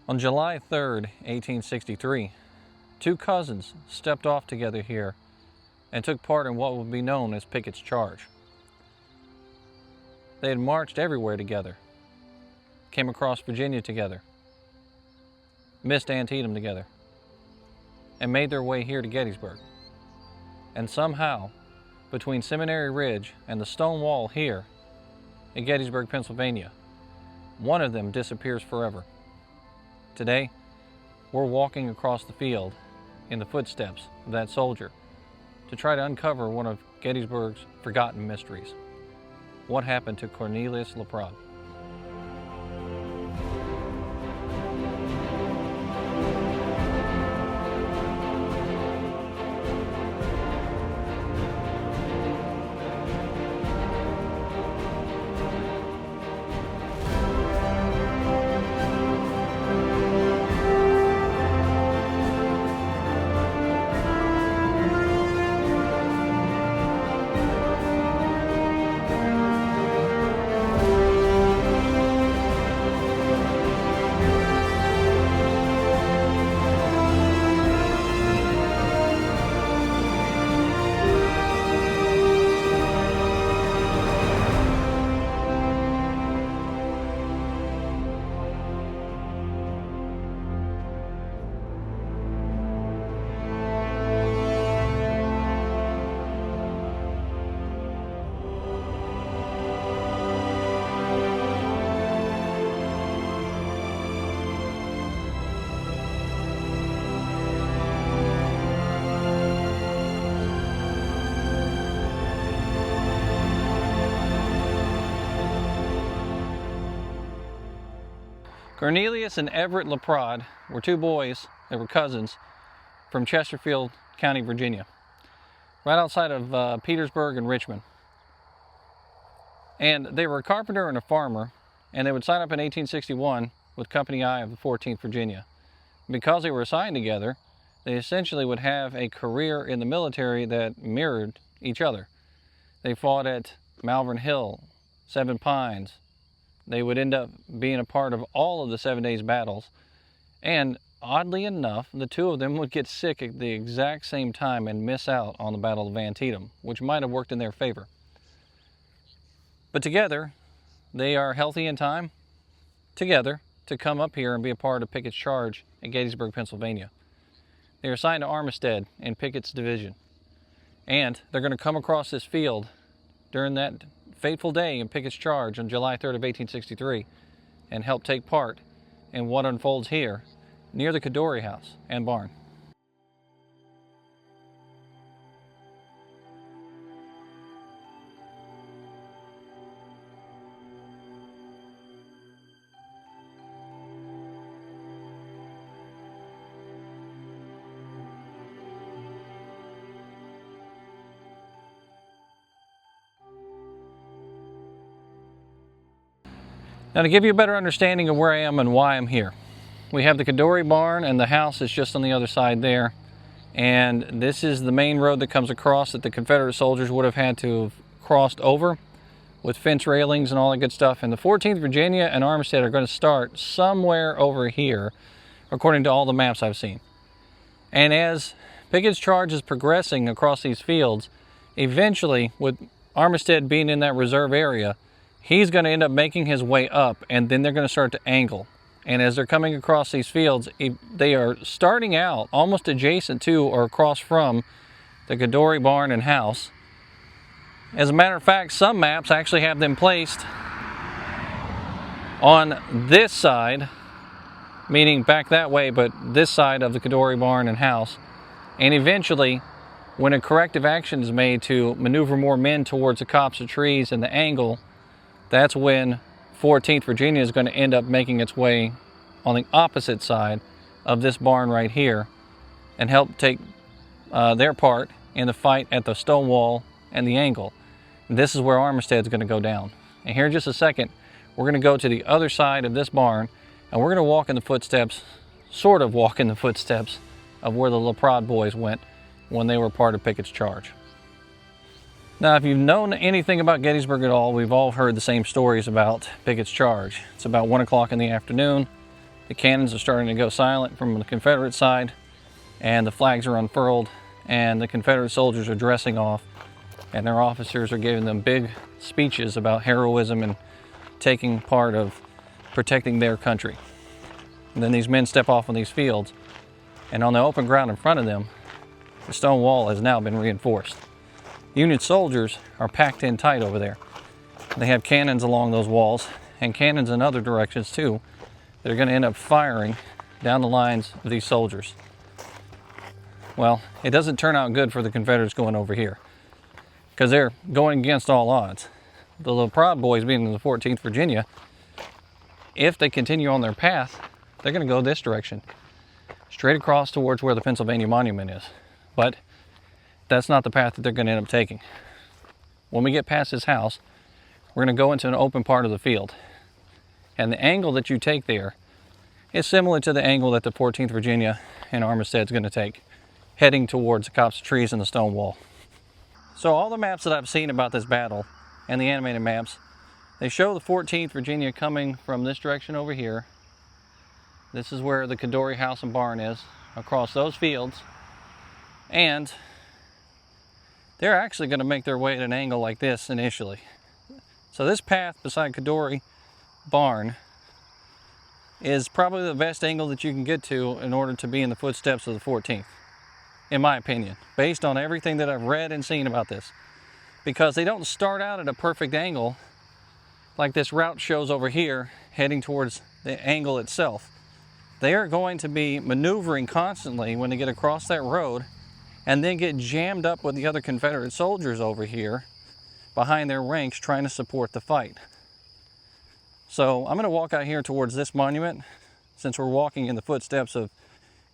On July 3rd, 1863, two cousins stepped off together here and took part in what would be known as Pickett's Charge. They had marched everywhere together, came across Virginia together, missed Antietam together, and made their way here to Gettysburg. And somehow, between Seminary Ridge and the stone wall here in Gettysburg, Pennsylvania, one of them disappears forever. Today, we're walking across the field in the footsteps of that soldier to try to uncover one of Gettysburg's forgotten mysteries. What happened to Cornelius LaPrade? Cornelius and Everett LaPrade were two boys that were cousins from Chesterfield County, Virginia, right outside of Petersburg and Richmond. And they were a carpenter and a farmer, and they would sign up in 1861 with Company I of the 14th Virginia. Because they were assigned together, they essentially would have a career in the military that mirrored each other. They fought at Malvern Hill, Seven Pines. They would end up being a part of all of the 7 Days battles. And oddly enough, the two of them would get sick at the exact same time and miss out on the Battle of Antietam, which might have worked in their favor. But together, they are healthy in time, together, to come up here and be a part of Pickett's Charge at Gettysburg, Pennsylvania. They are assigned to Armistead in Pickett's division. And they're going to come across this field during that fateful day in Pickett's Charge on July 3rd of 1863 and help take part in what unfolds here near the Codori house and barn. Now, to give you a better understanding of where I am and why I'm here, we have the Codori barn, and the house is just on the other side there. And this is the main road that comes across that the Confederate soldiers would have had to have crossed over with fence railings and all that good stuff. And the 14th Virginia and Armistead are going to start somewhere over here, according to all the maps I've seen. And as Pickett's Charge is progressing across these fields, eventually, with Armistead being in that reserve area, he's going to end up making his way up, and then they're going to start to angle. And as they're coming across these fields, they are starting out almost adjacent to or across from the Codori barn and house. As a matter of fact, some maps actually have them placed on this side, meaning back that way, but this side of the Codori barn and house. And eventually, when a corrective action is made to maneuver more men towards the copse of trees and the angle, that's when 14th Virginia is going to end up making its way on the opposite side of this barn right here and help take their part in the fight at the stone wall and the angle. This is where Armistead's going to go down. And here in just a second, we're going to go to the other side of this barn, and we're going to walk in the footsteps, sort of walk in the footsteps of where the LaPrade boys went when they were part of Pickett's Charge. Now, if you've known anything about Gettysburg at all, we've all heard the same stories about Pickett's Charge. It's about 1 o'clock in the afternoon. The cannons are starting to go silent from the Confederate side, and the flags are unfurled, and the Confederate soldiers are dressing off, and their officers are giving them big speeches about heroism and taking part of protecting their country. And then these men step off on these fields, and on the open ground in front of them, the stone wall has now been reinforced. Union soldiers are packed in tight over there. They have cannons along those walls, and cannons in other directions too, that are going to end up firing down the lines of these soldiers. Well, it doesn't turn out good for the Confederates going over here, because they're going against all odds. The LaPrade boys being in the 14th Virginia, if they continue on their path, they're going to go this direction, straight across towards where the Pennsylvania Monument is. But that's not the path that they're going to end up taking. When we get past this house, we're going to go into an open part of the field. And the angle that you take there is similar to the angle that the 14th Virginia and Armistead's going to take, heading towards the copse of trees and the stone wall. So all the maps that I've seen about this battle, and the animated maps, they show the 14th Virginia coming from this direction over here. This is where the Codori house and barn is, across those fields. And they're actually going to make their way at an angle like this initially. So this path beside Codori barn is probably the best angle that you can get to in order to be in the footsteps of the 14th, in my opinion, based on everything that I've read and seen about this. Because they don't start out at a perfect angle like this route shows over here, heading towards the angle itself. They are going to be maneuvering constantly when they get across that road, and then get jammed up with the other Confederate soldiers over here behind their ranks trying to support the fight. So I'm going to walk out here towards this monument, since we're walking in the footsteps of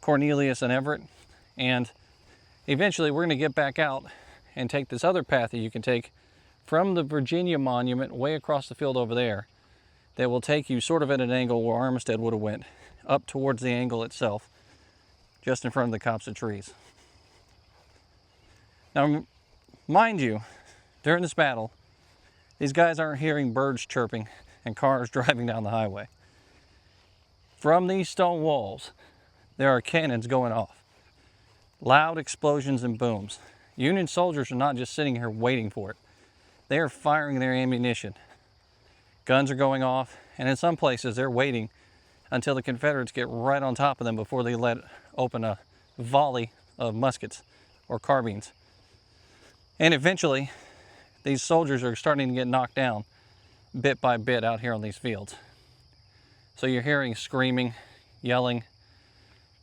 Cornelius and Everett, and eventually we're going to get back out and take this other path that you can take from the Virginia Monument way across the field over there, that will take you sort of at an angle where Armistead would have went, up towards the angle itself, just in front of the copse of trees. Now, mind you, during this battle, these guys aren't hearing birds chirping and cars driving down the highway. From these stone walls, there are cannons going off. Loud explosions and booms. Union soldiers are not just sitting here waiting for it. They are firing their ammunition. Guns are going off, and in some places they're waiting until the Confederates get right on top of them before they let open a volley of muskets or carbines. And eventually, these soldiers are starting to get knocked down bit by bit out here on these fields. So you're hearing screaming, yelling,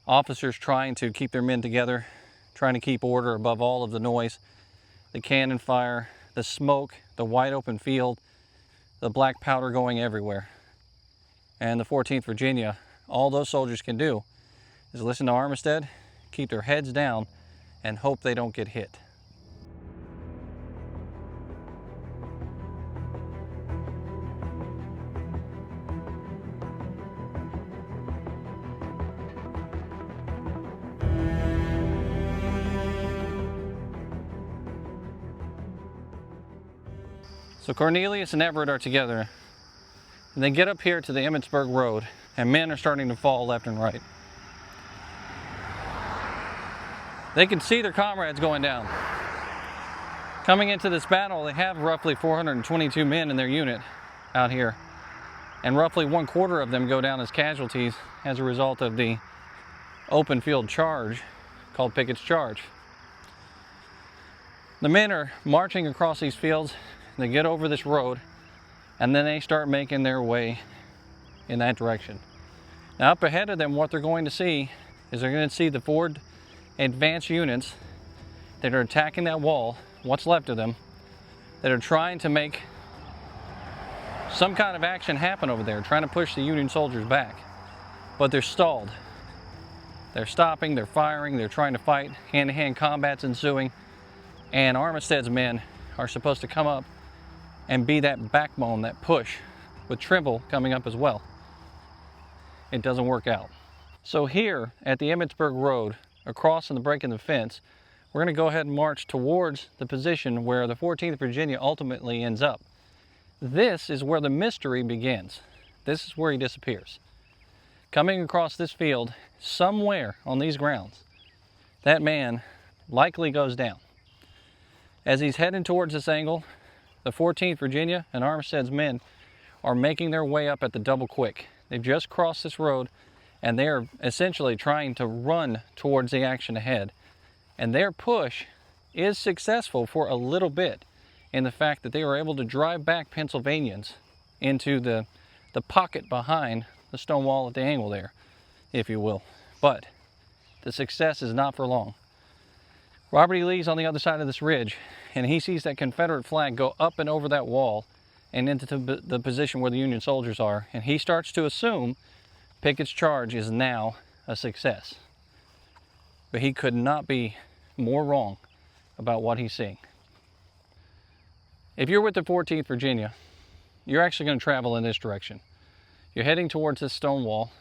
officers trying to keep their men together, trying to keep order above all of the noise, the cannon fire, the smoke, the wide open field, the black powder going everywhere. And the 14th Virginia, all those soldiers can do is listen to Armistead, keep their heads down, and hope they don't get hit. So Cornelius and Everett are together, and they get up here to the Emmitsburg Road, and men are starting to fall left and right. They can see their comrades going down. Coming into this battle, they have roughly 422 men in their unit out here, and roughly 1/4 of them go down as casualties as a result of the open field charge called Pickett's Charge. The men are marching across these fields. They get over this road, and then they start making their way in that direction. Now up ahead of them, what they're going to see is they're going to see the forward advanced units that are attacking that wall, what's left of them, that are trying to make some kind of action happen over there, trying to push the Union soldiers back. But they're stalled. They're stopping, they're firing, they're trying to fight, hand-to-hand combat's ensuing, and Armistead's men are supposed to come up and be that backbone, that push, with Trimble coming up as well. It doesn't work out. So here at the Emmitsburg Road, across in the break in the fence, we're going to go ahead and march towards the position where the 14th Virginia ultimately ends up. This is where the mystery begins. This is where he disappears. coming across this field, somewhere on these grounds, that man likely goes down. As he's heading towards this angle, the 14th Virginia and Armistead's men are making their way up at the double quick. They've just crossed this road and they are essentially trying to run towards the action ahead. And their push is successful for a little bit in the fact that they were able to drive back Pennsylvanians into the pocket behind the stone wall at the angle there, if you will. But the success is not for long. Robert E. Lee's on the other side of this ridge, and he sees that Confederate flag go up and over that wall and into the position where the Union soldiers are, and he starts to assume Pickett's charge is now a success. But he could not be more wrong about what he's seeing. If you're with the 14th Virginia, you're actually going to travel in this direction. You're heading towards this stone wall.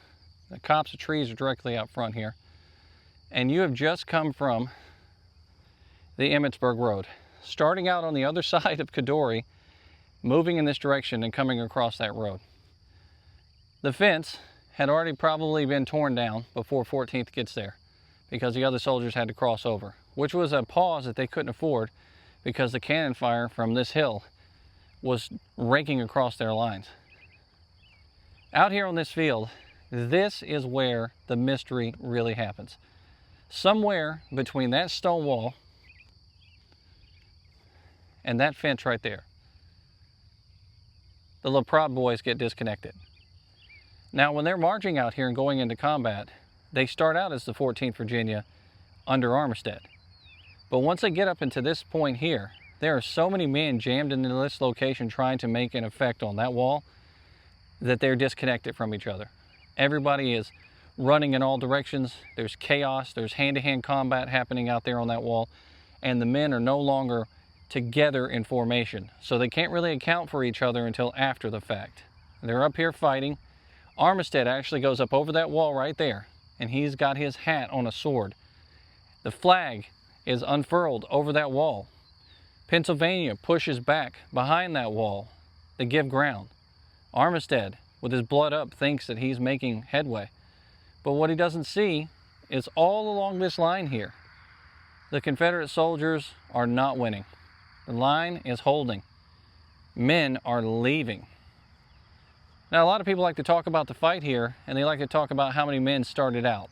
The copse of trees are directly out front here. And you have just come from the Emmitsburg Road. Starting out on the other side of Codori, moving in this direction and coming across that road. The fence had already probably been torn down before 14th gets there because the other soldiers had to cross over, which was a pause that they couldn't afford because the cannon fire from this hill was raking across their lines. Out here on this field, this is where the mystery really happens. Somewhere between that stone wall and that fence right there, the LaPrade boys get disconnected. Now, when they're marching out here and going into combat, they start out as the 14th Virginia under Armistead. But once they get up into this point here, there are so many men jammed into this location trying to make an effect on that wall that they're disconnected from each other. Everybody is running in all directions. There's chaos. There's hand-to-hand combat happening out there on that wall. And the men are no longer together in formation. So they can't really account for each other until after the fact. They're up here fighting. Armistead actually goes up over that wall right there, and he's got his hat on a sword. The flag is unfurled over that wall. Pennsylvania pushes back behind that wall to give ground. Armistead, with his blood up, thinks that he's making headway. But what he doesn't see is all along this line here, the Confederate soldiers are not winning. The line is holding. Men are leaving. Now, a lot of people like to talk about the fight here, and they like to talk about how many men started out.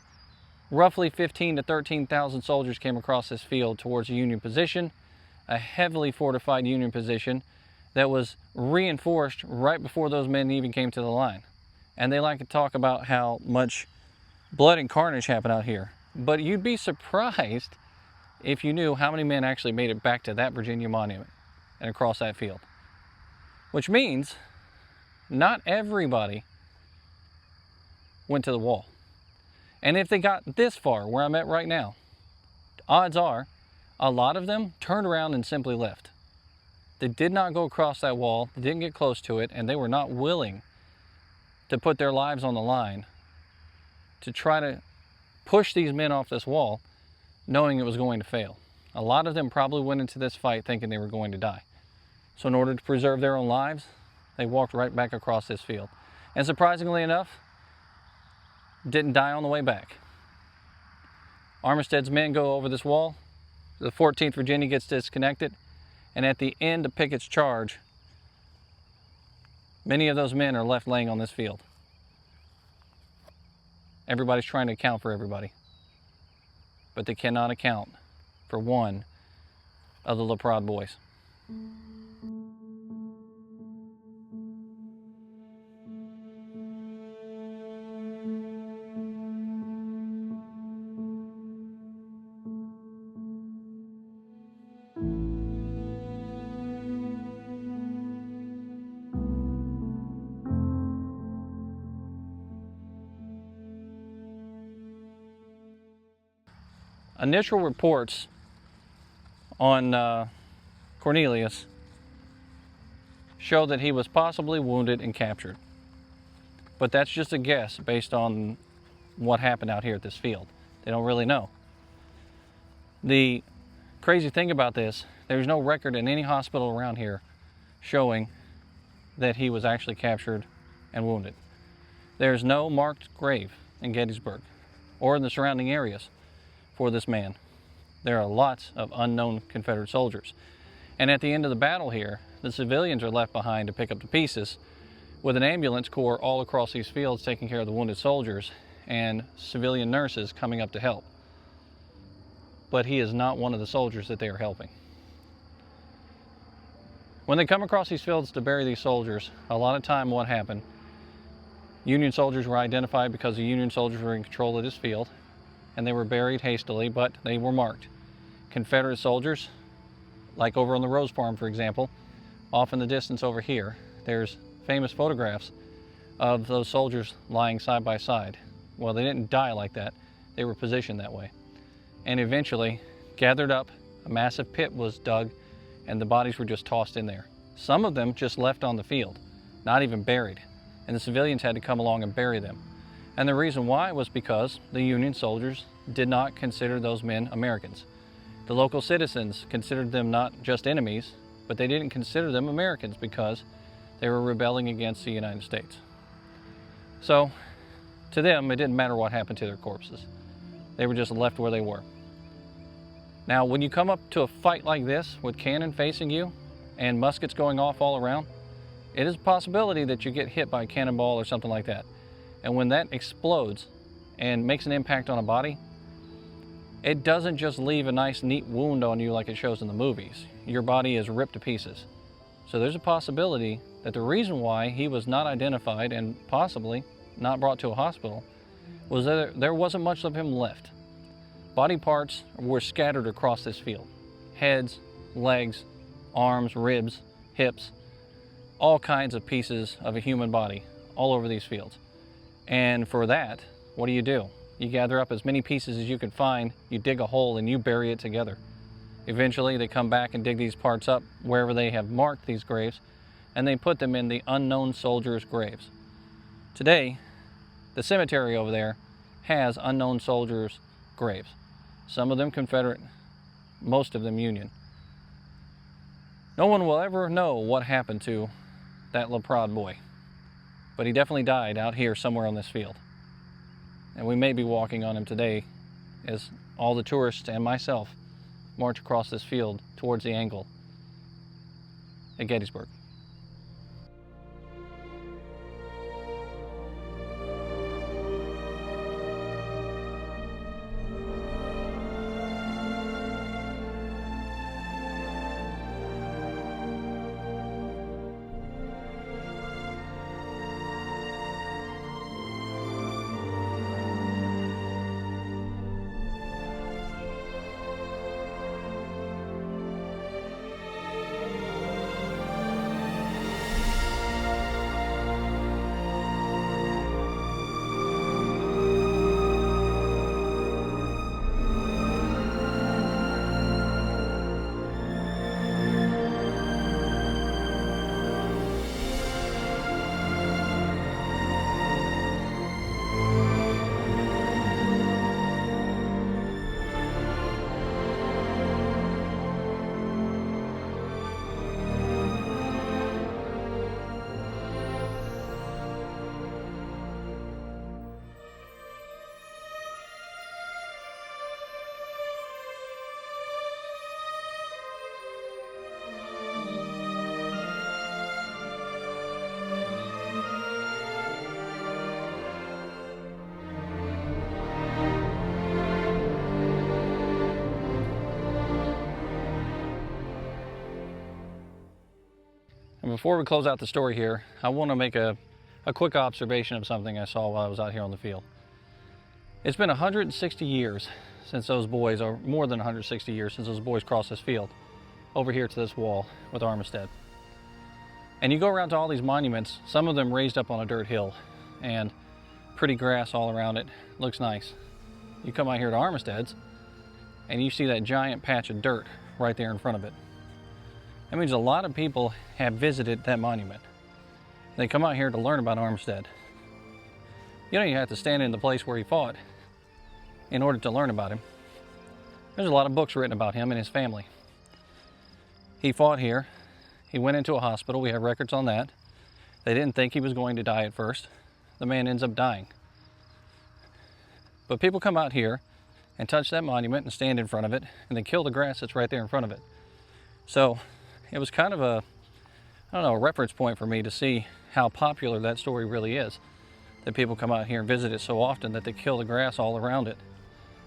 Roughly 15,000 to 13,000 soldiers came across this field towards a Union position, a heavily fortified Union position that was reinforced right before those men even came to the line. And they like to talk about how much blood and carnage happened out here. But you'd be surprised if you knew how many men actually made it back to that Virginia monument and across that field. Which means not everybody went to the wall. And if they got this far, where I'm at right now, odds are a lot of them turned around and simply left. They did not go across that wall, they didn't get close to it, and they were not willing to put their lives on the line to try to push these men off this wall, knowing it was going to fail. A lot of them probably went into this fight thinking they were going to die. So in order to preserve their own lives, they walked right back across this field. And surprisingly enough, didn't die on the way back. Armistead's men go over this wall, the 14th Virginia gets disconnected, and at the end of Pickett's charge, many of those men are left laying on this field. Everybody's trying to account for everybody, but they cannot account for one of the LaPrade boys. Initial reports on Cornelius show that he was possibly wounded and captured. But that's just a guess based on what happened out here at this field. They don't really know. The crazy thing about this, there's no record in any hospital around here showing that he was actually captured and wounded. There's no marked grave in Gettysburg or in the surrounding areas for this man. There are lots of unknown Confederate soldiers. And at the end of the battle here, the civilians are left behind to pick up the pieces, with an ambulance corps all across these fields taking care of the wounded soldiers and civilian nurses coming up to help. But he is not one of the soldiers that they are helping. When they come across these fields to bury these soldiers, a lot of time what happened, Union soldiers were identified because the Union soldiers were in control of this field, and they were buried hastily, but they were marked. Confederate soldiers, like over on the Rose Farm, for example, off in the distance over here, there's famous photographs of those soldiers lying side by side. Well, they didn't die like that. They were positioned that way. And eventually, gathered up, a massive pit was dug, and the bodies were just tossed in there. Some of them just left on the field, not even buried. And the civilians had to come along and bury them. And the reason why was because the Union soldiers did not consider those men Americans. The local citizens considered them not just enemies, but they didn't consider them Americans because they were rebelling against the United States. So, to them, it didn't matter what happened to their corpses. They were just left where they were. Now, when you come up to a fight like this with cannon facing you and muskets going off all around, it is a possibility that you get hit by a cannonball or something like that. And when that explodes and makes an impact on a body, it doesn't just leave a nice, neat wound on you like it shows in the movies. Your body is ripped to pieces. So there's a possibility that the reason why he was not identified and possibly not brought to a hospital was that there wasn't much of him left. Body parts were scattered across this field. Heads, legs, arms, ribs, hips, all kinds of pieces of a human body all over these fields. And for that, what do? You gather up as many pieces as you can find, you dig a hole and you bury it together. Eventually they come back and dig these parts up wherever they have marked these graves, and they put them in the unknown soldiers' graves. Today, the cemetery over there has unknown soldiers' graves. Some of them Confederate, most of them Union. No one will ever know what happened to that LaPrade boy, but he definitely died out here somewhere on this field. And we may be walking on him today as all the tourists and myself march across this field towards the angle at Gettysburg. And before we close out the story here, I want to make a quick observation of something I saw while I was out here on the field. It's been 160 years since those boys, or more than 160 years since those boys crossed this field over here to this wall with Armistead. And you go around to all these monuments, some of them raised up on a dirt hill and pretty grass all around it. Looks nice. You come out here to Armistead's and you see that giant patch of dirt right there in front of it. That means a lot of people have visited that monument. They come out here to learn about Armistead. You don't even have to stand in the place where he fought in order to learn about him. There's a lot of books written about him and his family. He fought here. He went into a hospital. We have records on that. They didn't think he was going to die at first. the man ends up dying. But people come out here and touch that monument and stand in front of it, and they kill the grass that's right there in front of it. So it was kind of a, I don't know, a reference point for me to see how popular that story really is. That people come out here and visit it so often that they kill the grass all around it,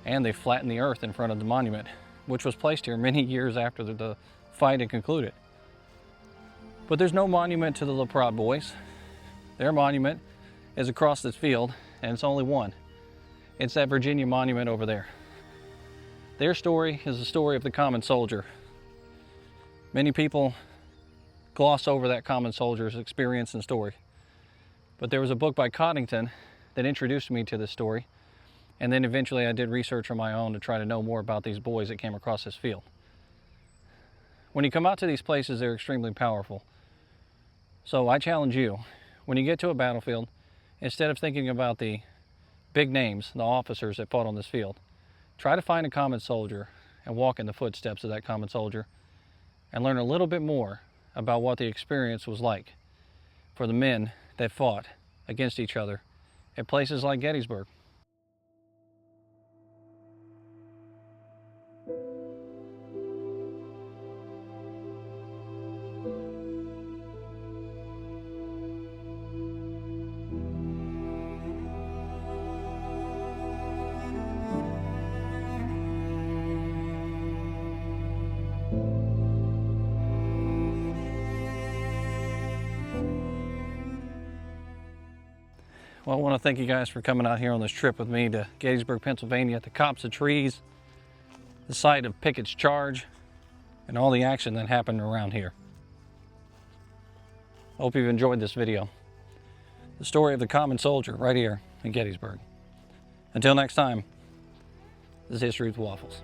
and they flatten the earth in front of the monument, which was placed here many years after the fight had concluded. But there's no monument to the LaPrade boys. Their monument is across this field, and it's only one. It's that Virginia monument over there. Their story is the story of the common soldier. Many people gloss over that common soldier's experience and story. But there was a book by Coddington that introduced me to this story, and then eventually I did research on my own to try to know more about these boys that came across this field. When you come out to these places, they're extremely powerful. So I challenge you, when you get to a battlefield, instead of thinking about the big names, the officers that fought on this field, try to find a common soldier and walk in the footsteps of that common soldier and learn a little bit more about what the experience was like for the men that fought against each other at places like Gettysburg. Well, I want to thank you guys for coming out here on this trip with me to Gettysburg, Pennsylvania, at the copse of trees, the site of Pickett's charge, and all the action that happened around here. I hope you've enjoyed this video. The story of the common soldier right here in Gettysburg. Until next time, this is History with Waffles.